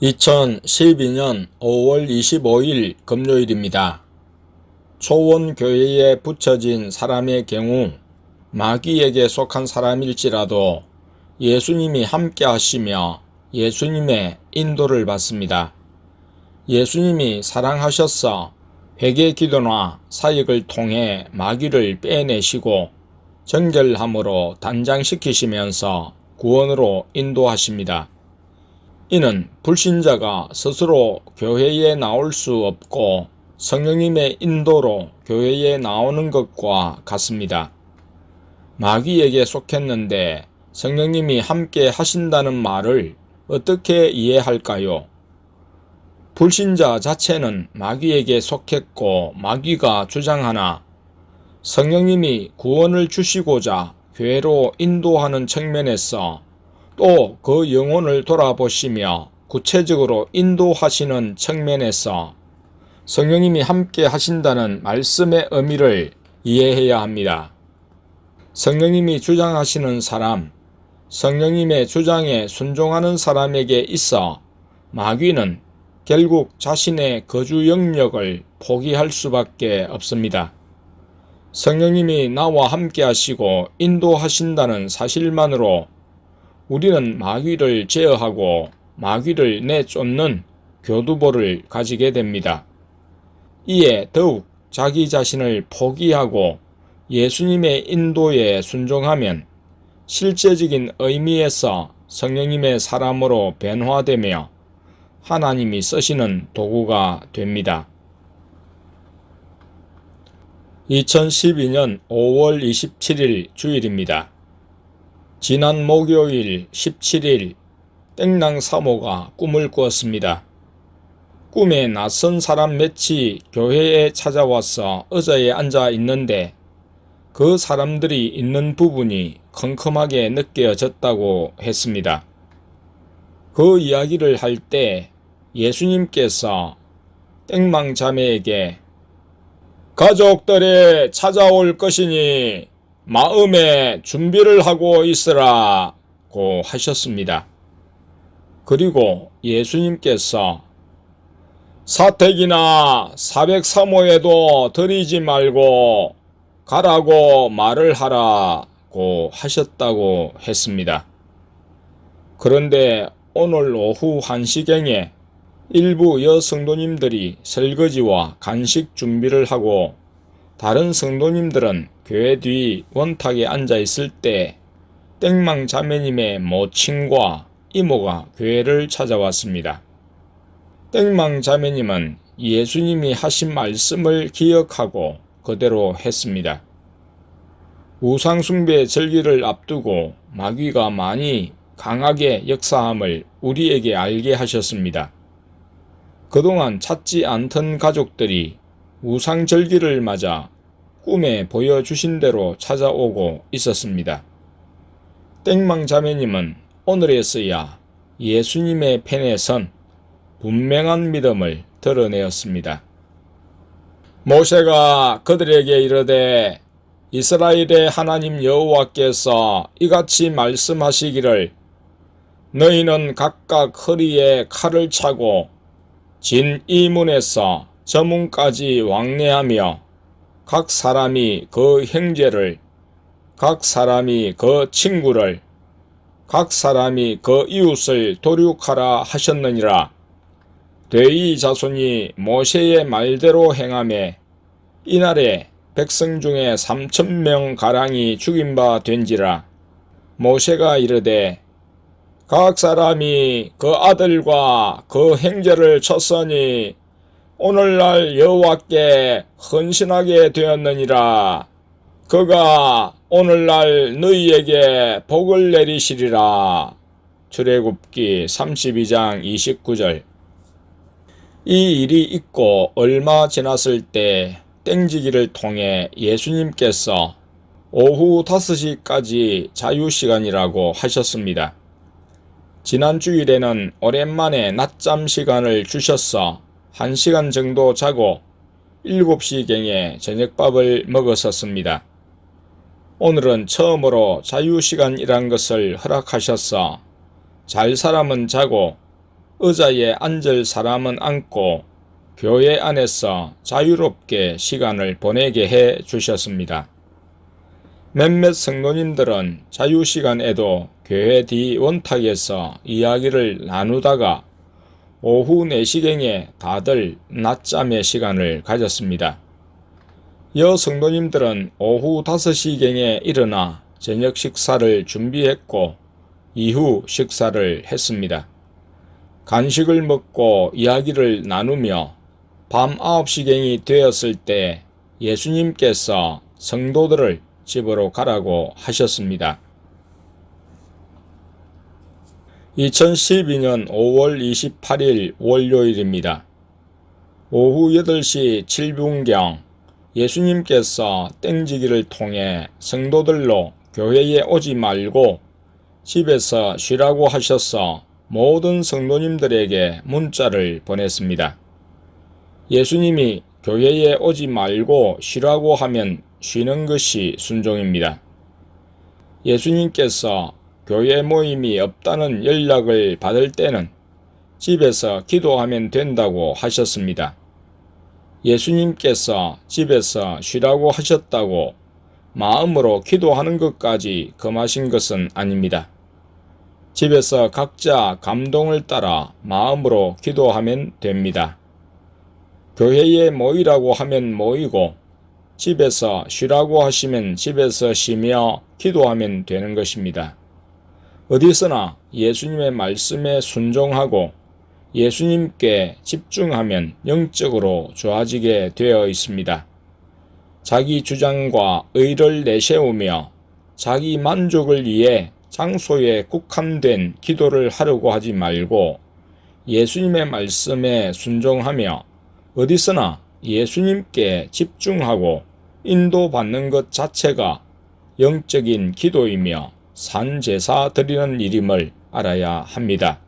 2012년 5월 25일 금요일입니다. 초원교회에 붙여진 사람의 경우 마귀에게 속한 사람일지라도 예수님이 함께 하시며 예수님의 인도를 받습니다. 예수님이 사랑하셔서 회개 기도나 사역을 통해 마귀를 빼내시고 정결함으로 단장시키시면서 구원으로 인도하십니다. 이는 불신자가 스스로 교회에 나올 수 없고 성령님의 인도로 교회에 나오는 것과 같습니다. 마귀에게 속했는데 성령님이 함께 하신다는 말을 어떻게 이해할까요? 불신자 자체는 마귀에게 속했고 마귀가 주장하나 성령님이 구원을 주시고자 교회로 인도하는 측면에서 또 그 영혼을 돌아보시며 구체적으로 인도하시는 측면에서 성령님이 함께 하신다는 말씀의 의미를 이해해야 합니다. 성령님이 주장하시는 사람, 성령님의 주장에 순종하는 사람에게 있어 마귀는 결국 자신의 거주 영역을 포기할 수밖에 없습니다. 성령님이 나와 함께 하시고 인도하신다는 사실만으로 우리는 마귀를 제어하고 마귀를 내쫓는 교두보를 가지게 됩니다. 이에 더욱 자기 자신을 포기하고 예수님의 인도에 순종하면 실제적인 의미에서 성령님의 사람으로 변화되며 하나님이 쓰시는 도구가 됩니다. 2012년 5월 27일 주일입니다. 지난 목요일 17일 땡랑 사모가 꿈을 꾸었습니다. 꿈에 낯선 사람 몇이 교회에 찾아와서 의자에 앉아 있는데 그 사람들이 있는 부분이 컴컴하게 느껴졌다고 했습니다. 그 이야기를 할 때 예수님께서 땡망 자매에게 가족들이 찾아올 것이니 마음에 준비를 하고 있으라고 하셨습니다. 그리고 예수님께서 사택이나 사백사모에도 드리지 말고 가라고 말을 하라고 하셨다고 했습니다. 그런데 오늘 오후 1시경에 일부 여성도님들이 설거지와 간식 준비를 하고 다른 성도님들은 교회 뒤 원탁에 앉아 있을 때 땡망 자매님의 모친과 이모가 교회를 찾아왔습니다. 땡망 자매님은 예수님이 하신 말씀을 기억하고 그대로 했습니다. 우상숭배 절기를 앞두고 마귀가 많이 강하게 역사함을 우리에게 알게 하셨습니다. 그동안 찾지 않던 가족들이 우상절기를 맞아 꿈에 보여주신 대로 찾아오고 있었습니다. 땡망 자매님은 오늘에서야 예수님의 편에 선 분명한 믿음을 드러내었습니다. 모세가 그들에게 이르되 이스라엘의 하나님 여호와께서 이같이 말씀하시기를 너희는 각각 허리에 칼을 차고 진 이 문에서 저 문까지 왕래하며 각 사람이 그 형제를, 각 사람이 그 친구를, 각 사람이 그 이웃을 도륙하라 하셨느니라. 되이 자손이 모세의 말대로 행하매 이날에 백성 중에 3,000명 가량이 죽인 바 된지라. 모세가 이르되 각 사람이 그 아들과 그 형제를 쳤으니 오늘날 여호와께 헌신하게 되었느니라. 그가 오늘날 너희에게 복을 내리시리라. 출애굽기 32장 29절. 이 일이 있고 얼마 지났을 때 땡지기를 통해 예수님께서 오후 5시까지 자유시간이라고 하셨습니다. 지난 주일에는 오랜만에 낮잠 시간을 주셔서 1시간 정도 자고 7시경에 저녁밥을 먹었었습니다. 오늘은 처음으로 자유시간이란 것을 허락하셔서 잘 사람은 자고 의자에 앉을 사람은 앉고 교회 안에서 자유롭게 시간을 보내게 해 주셨습니다. 몇몇 성도님들은 자유시간에도 교회 뒤 원탁에서 이야기를 나누다가 오후 4시경에 다들 낮잠의 시간을 가졌습니다. 여성도님들은 오후 5시경에 일어나 저녁 식사를 준비했고 이후 식사를 했습니다. 간식을 먹고 이야기를 나누며 밤 9시경이 되었을 때 예수님께서 성도들을 집으로 가라고 하셨습니다. 2012년 5월 28일 월요일입니다. 오후 8시 7분경 예수님께서 땡지기를 통해 성도들로 교회에 오지 말고 집에서 쉬라고 하셔서 모든 성도님들에게 문자를 보냈습니다. 예수님이 교회에 오지 말고 쉬라고 하면 쉬는 것이 순종입니다. 예수님께서 교회 모임이 없다는 연락을 받을 때는 집에서 기도하면 된다고 하셨습니다. 예수님께서 집에서 쉬라고 하셨다고 마음으로 기도하는 것까지 금하신 것은 아닙니다. 집에서 각자 감동을 따라 마음으로 기도하면 됩니다. 교회에 모이라고 하면 모이고 집에서 쉬라고 하시면 집에서 쉬며 기도하면 되는 것입니다. 어디서나 예수님의 말씀에 순종하고 예수님께 집중하면 영적으로 좋아지게 되어 있습니다. 자기 주장과 의를 내세우며 자기 만족을 위해 장소에 국한된 기도를 하려고 하지 말고 예수님의 말씀에 순종하며 어디서나 예수님께 집중하고 인도받는 것 자체가 영적인 기도이며 산제사 드리는 일임을 알아야 합니다.